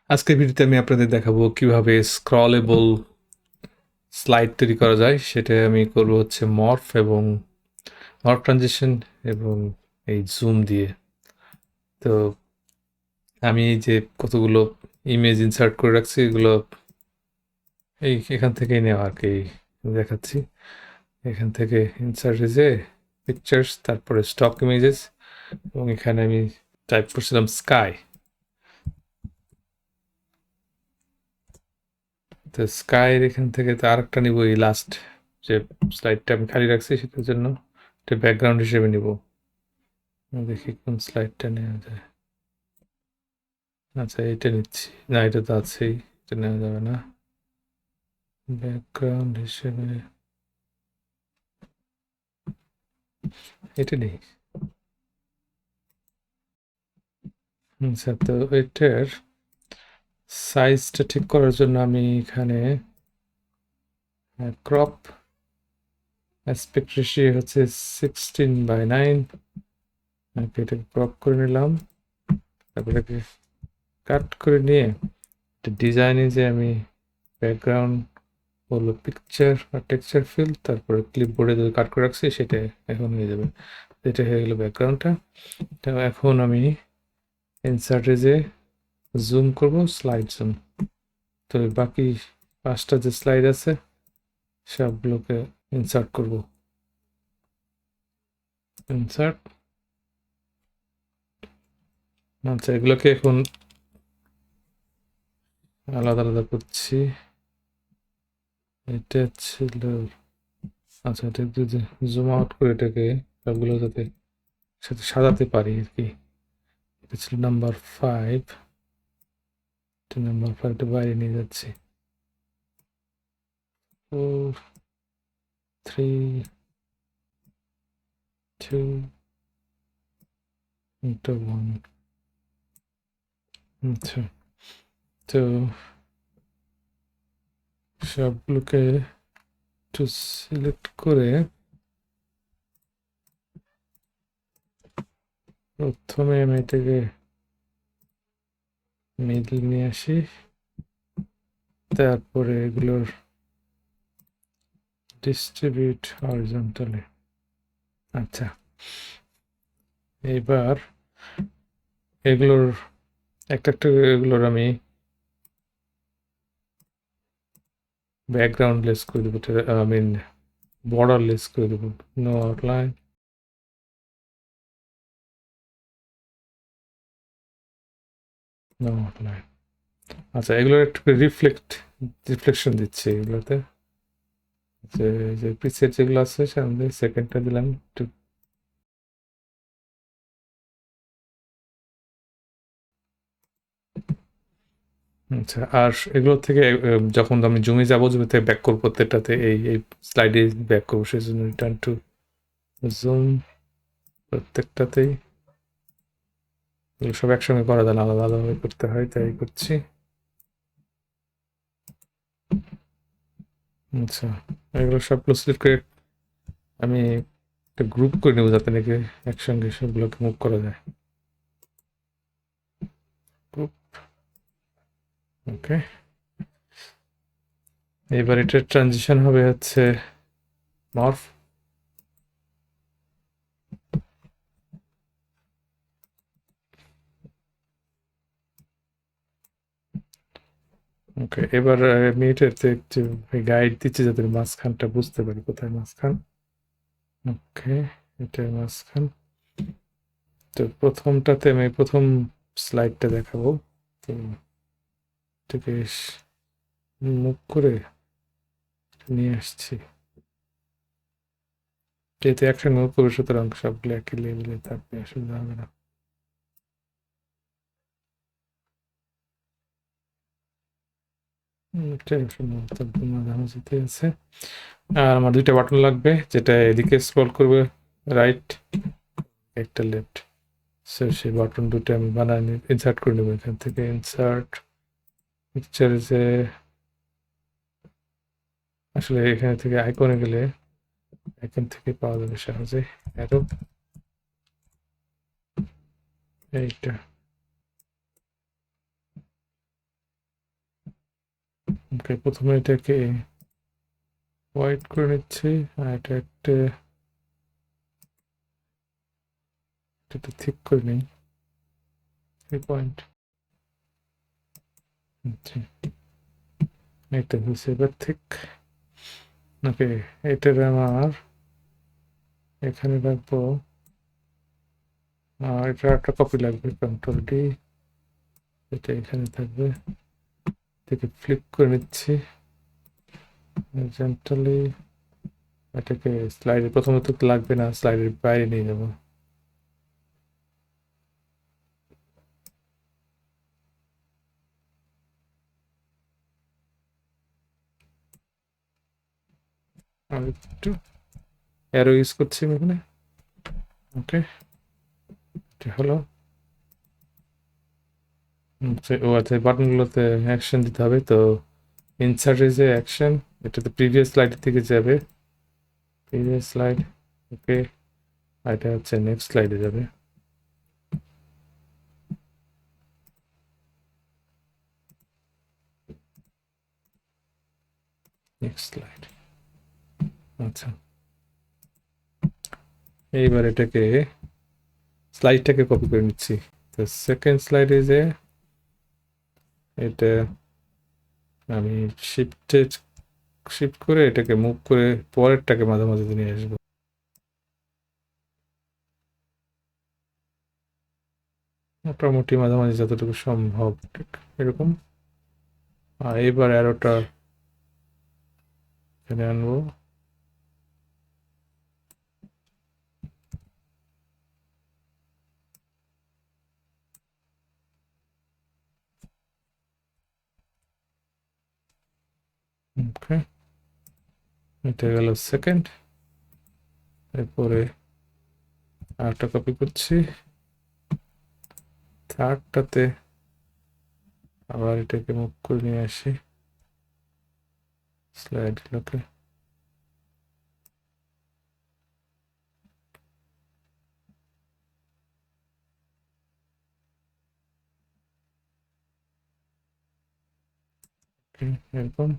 আজকের ভিডিওতে আমি আপনাদের দেখাবো কিভাবে স্ক্রলেবল স্লাইড তৈরি করা যায়। সেটা আমি করব হচ্ছে মর্ফ ট্রানজিশন এবং এই জুম দিয়ে। তো আমি এই যে কতগুলো ইমেজ ইনসার্ট করে রাখছি, এগুলো এখান থেকেই নেওয়া আর কি, দেখাচ্ছি। এখান থেকে ইনসার্ট যে পিকচার্স, তারপরে স্টক ইমেজেস, এবং এখানে আমি টাইপ করছিলাম স্কাই। তো স্কাইয়ের এখান থেকে তো আরেকটা নিব, এই লাস্ট যে স্লাইডটা আমি খালি রাখছি সেটার জন্য এটা ব্যাকগ্রাউন্ড হিসেবে নিব। দেখি কোন স্লাইডটা নেওয়া যায়। আচ্ছা, এটা নিচ্ছি। না, এটা তো আছেই, এটা নেওয়া যাবে না। ব্যাকগ্রাউন্ড হিসেবে এটা নেই। আচ্ছা, তো এটার সাইজটা ঠিক করার জন্য আমি এখানে ক্রপ অ্যাসপেক্ট রেশিও হচ্ছে 16:9। এটাকে ক্রপ করে নিলাম, তারপরে কাট করে নিয়ে ডিজাইনে যে আমি ব্যাকগ্রাউন্ড হলো পিকচার আর টেক্সচার ফিল, তারপরে ক্লিপবোর্ডে যে কাট করে রাখছি সেটা এখন হয়ে যাবে। এটা হয়ে গেল ব্যাকগ্রাউন্ডটা। তো এখন আমি ইনসার্টে যে জুম করব, স্লাইড জুম। তো বাকি 5টা যে স্লাইড আছে সবগুলোকে ইনসার্ট করব। ইনসার্ট। আচ্ছা, এগুলোকে এখন আলাদা আলাদা করছি। এটা ছিল, আচ্ছা, এটা একটু জুম আউট করে এটাকে সবগুলো যাতে সাথে সাজাতে পারি আর কি। এটা ছিল নাম্বার 5। নাম্বার 5টা বাইরে নিয়ে যাচ্ছি। 4, 3, 2, 1। আচ্ছা, তো সবগুলোকে একটু সিলেক্ট করে প্রথমে আমি এটাকে মিডল নিয়ে আসি, তারপরে এগুলোর ডিস্ট্রিবিউট হরিজন্টালি। আচ্ছা, এবার এগুলোর একটা একটা এগুলোর আমি ব্যাকগ্রাউন্ড লেস করে দেবো, আই মিন বর্ডার লেস করে দেবো। No outline, no outline. আচ্ছা, এগুলোর একটু রিফ্লেকশন দিচ্ছে এগুলোতে। যে যে প্রিসেট যেগুলো আছে সামনে সেকেন্ডটা দিলাম একটু। আচ্ছা, আর এগুলো থেকে যখন আমি জুমে যাবো, জুমে থেকে ব্যাক করবো প্রত্যেকটাতে, এই এই স্লাইডে ব্যাক করবো, সেই জন্য রিটার্ন টু জুম। প্রত্যেকটাতেই এগুলো সব একসঙ্গে করা যায় না, আলাদা আলাদাভাবে করতে হয়, তাই করছি। আচ্ছা, এগুলো সবগুলো সিলেক্ট করে আমি একটা গ্রুপ করে নেবো যাতে নাকি একসঙ্গে সবগুলোকে মুভ করা যায়। গ্রুপ। ওকে, এবার এটার ট্রানজিশন হবে হচ্ছে মর্ফ। ওকে, এবার আমি এটাতে একটু গাইড দিচ্ছি যাতে মাঝখানটা বুঝতে পারি কোথায় মাঝখান। ওকে, এটা মাঝখান। তো প্রথমটাতে আমি প্রথম স্লাইডটা দেখাবো। তো এটাকে মুভ করে নিয়ে আসছি, যেহেতু একসঙ্গে মুভ করবে সুতরাং সবগুলো একই লেভেলে থাকবে, অসুবিধা হবে না। এটা সম্ভবত মাঝামাঝিতে আছে। আর আমার 2টা বাটন লাগবে, যেটা এদিকে স্ক্রল করবে রাইট, একটা লেফট। সো সেই বাটন দুটো আমি বানায় ইনসার্ট করে নেবো এখান থেকে। ইনসার্ট পিকচার, যে আসলে এখানে থেকে আইকনে গেলে আইকন থেকে পাওয়া যাবে সহজে। অ্যারো, এইটা। ওকে, প্রথমে এটাকে হোয়াইট করে নিচ্ছি, আর এটা একটু ঠিক করে নিই, 3 পয়েন্ট। আচ্ছা, এটা হচ্ছে এবার ঠিক। ওকে, এটার আমার এখানে রাখবো, এটা একটা কপি লাগবে, কন্ট্রোল D, এটা এখানে থাকবে। এটাকে ফ্লিপ করে নিচ্ছি জেন্টালি, এটাকে স্লাইডের প্রথমত লাগবে না, স্লাইডের বাইরে নিয়ে যাবো। আমি একটু অ্যারো ইউজ করছি আমি এখানে। ওকে, এটা হলো। ও আচ্ছা, বাটনগুলোতে অ্যাকশন দিতে হবে, তো ইনসার্টে যে অ্যাকশন, এটাতে প্রিভিয়াস স্লাইড থেকে যাবে, প্রিভিয়াস স্লাইড। ওকে, আর এটা হচ্ছে নেক্সট স্লাইডে যাবে। Next slide. আচ্ছা, এইবার এটাকে স্লাইডটাকে কপি করে নিচ্ছি। তো সেকেন্ড স্লাইডে যে এটা আমি শিফট করে এটাকে মুভ করে পরেরটাকে মাঝে মাঝে নিয়ে আসবো। মোটামুটি মাঝামাঝি যতটুকু সম্ভব, ঠিক এরকম। আর এবার অ্যারোটা এখানে আনবো। ওকে, এটা গেল সেকেন্ড। এরপরে আরেকটা কপি করছি, থার্ডটাতে আবার এটাকে মুভ করে নিয়ে আসি স্লাইডগুলোকে। এরকম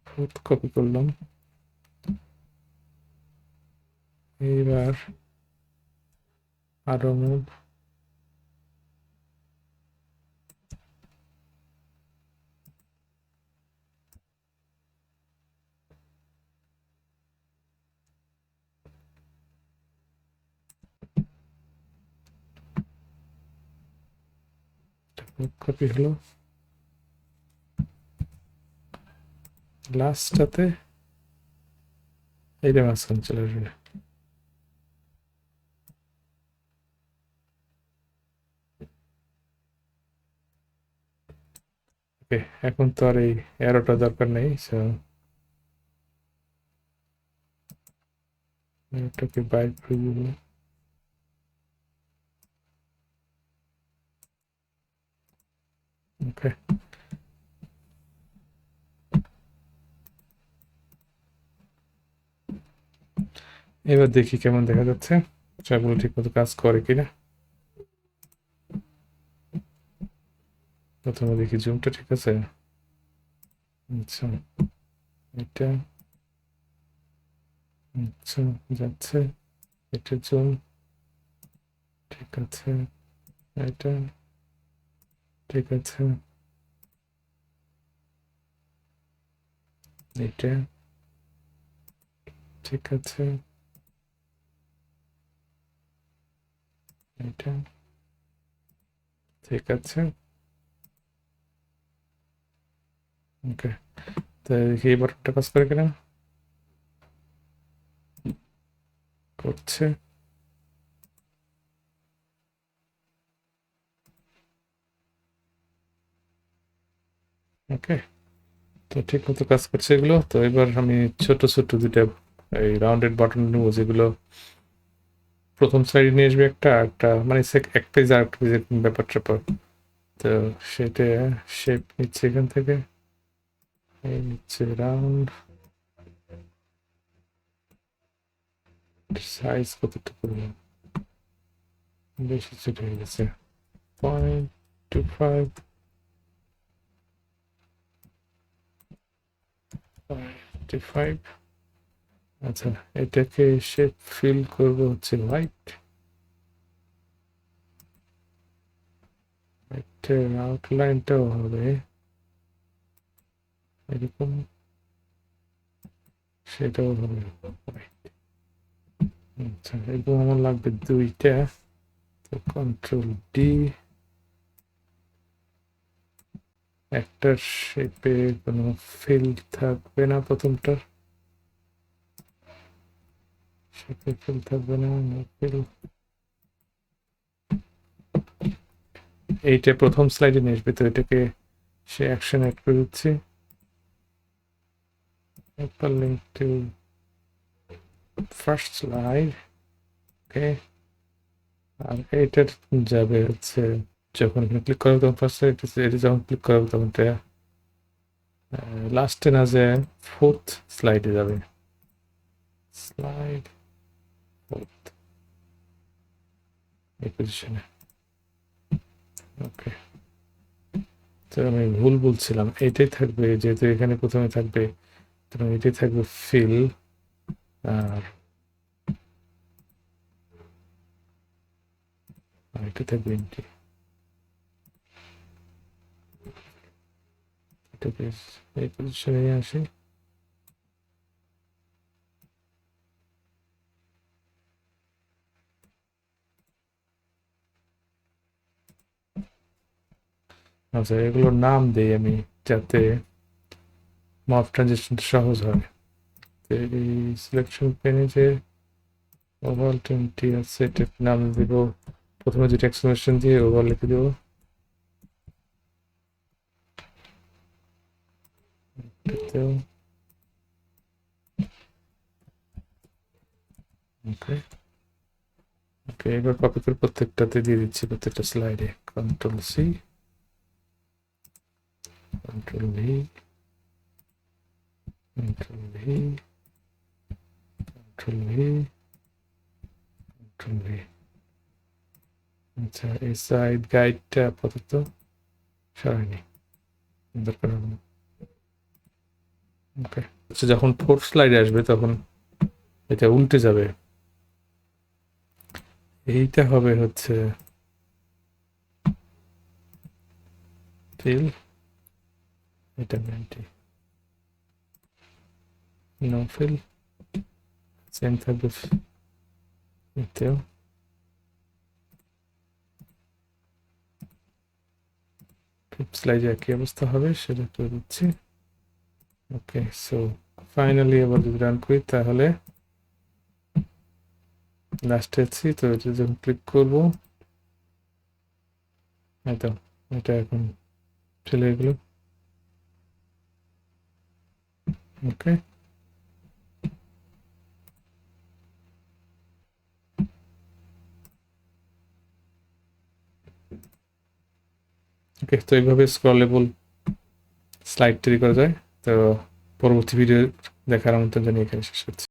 ফোর্থ কপি করলাম। এইবার আরো মুভ, কপি হলো। লাস্টটাতে এইটা মাঝখানে চলে আসবে। ওকে, এখন তো আর এই অ্যারোটা দরকার নেই, সো এটাকে বাইর করে দিব। ওকে, এবার দেখি কেমন দেখা যাচ্ছে, সবগুলো ঠিক মতো কাজ করে কিনা। প্রথমে দেখি জুমটা ঠিক আছে। আচ্ছা, এটা আচ্ছা যাচ্ছে, এটা জুম ঠিক আছে, এটা ঠিক আছে, এটা ঠিক আছে, এটা ঠিক আছে। ওকে, তো দেখি এই বাটনটা কাজ করে কিনা। করছে। ওকে, তো ঠিক মতো কাজ করছে এগুলো। তো এবার আমি ছোট ছোট দুটা এই রাউন্ডেড বাটন নেবো, যেগুলো প্রথম সাইডে নিয়ে আসবে একটা, একটা মানে এক পেজ আর একটা পেজের ব্যাপার ট্যাপার। তো সেটা শেপ নিচ্ছে এখান থেকে, এই নিচ্ছে রাউন্ড, সাইজ কতটুকু, বেশি ছোট হয়ে গেছে, 0.25। 55। আচ্ছা, এটাকে শেপ ফিল করবো হচ্ছে হোয়াইট। এটার আউটলাইনটাও হবে এরকম, সেটাও হবে হোয়াইট। আচ্ছা, এরকম আমার লাগবে দুইটা। তো কন্ট্রোল ডি, একটার শেপে কোনো ফিল থাকবে না, প্রথমটার শেপে ফিল থাকবে না, ফিল। এইটা প্রথম স্লাইডে নিয়ে আসবে, তো এটাকে সে অ্যাকশন অ্যাড করে দিচ্ছি। লিঙ্ক টু ফার্স্ট স্লাইড, ওকে। আর এইটার যাবে হচ্ছে যখন ক্লিক করবো তখন ফার্স্ট স্লাইড, এটা যখন ক্লিক করবো তখন এটা লাস্টে না যে ফোর্থ স্লাইডে যাবে, স্লাইড ফোর্থ এই পজিশনে। ওকে, তো আমি ভুল বলছিলাম, এইটাই থাকবে, যেহেতু এখানে প্রথমে থাকবে তখন এটাই থাকবে ফিল, আর এটা থাকবে এন্ট্রি। এটাকে এই পজিশনে নিয়ে আসি। আচ্ছা, এগুলোর নাম দেই আমি যাতে মপ ট্রানজিশনটা সহজ হয়। তো এই সিলেকশন পেনে যে ওভারঅল 20 আছে, এটার নাম দিব, প্রথমে যেটা এক্সক্লেমেশন দিয়ে ওভারঅল লিখে দেবো। ওকে ওকে, এবার কপি করে প্রত্যেকটাতে দিয়ে দিচ্ছি, প্রত্যেকটা স্লাইডে। Control C, control V, control V, control V, control V. আচ্ছা, এই সাইড গাইডটা আপাতত সরাইনি, দরকার হবে না। ওকে, আচ্ছা, যখন ফোর্থ স্লাইডে আসবে তখন এটা উল্টে যাবে। এইটা হবে হচ্ছে ফিল, এটা 90, নো ফিল, সেম থাকবে এতেও। ফিফথ স্লাইডে একই অবস্থা হবে, সেটা করে দিচ্ছি। ওকে, সো ফাইনালি এবার যদি রান করি তাহলে লাস্টে আছি, তো এটা যখন ক্লিক করবো একদম এটা এখন চলে গেল। ওকে ওকে, তো এইভাবে স্ক্রলেবল স্লাইড তৈরি করা যায়। তো পরবর্তী ভিডিও দেখার আমন্ত্রণ জানিয়ে এখানে শেষ করছি।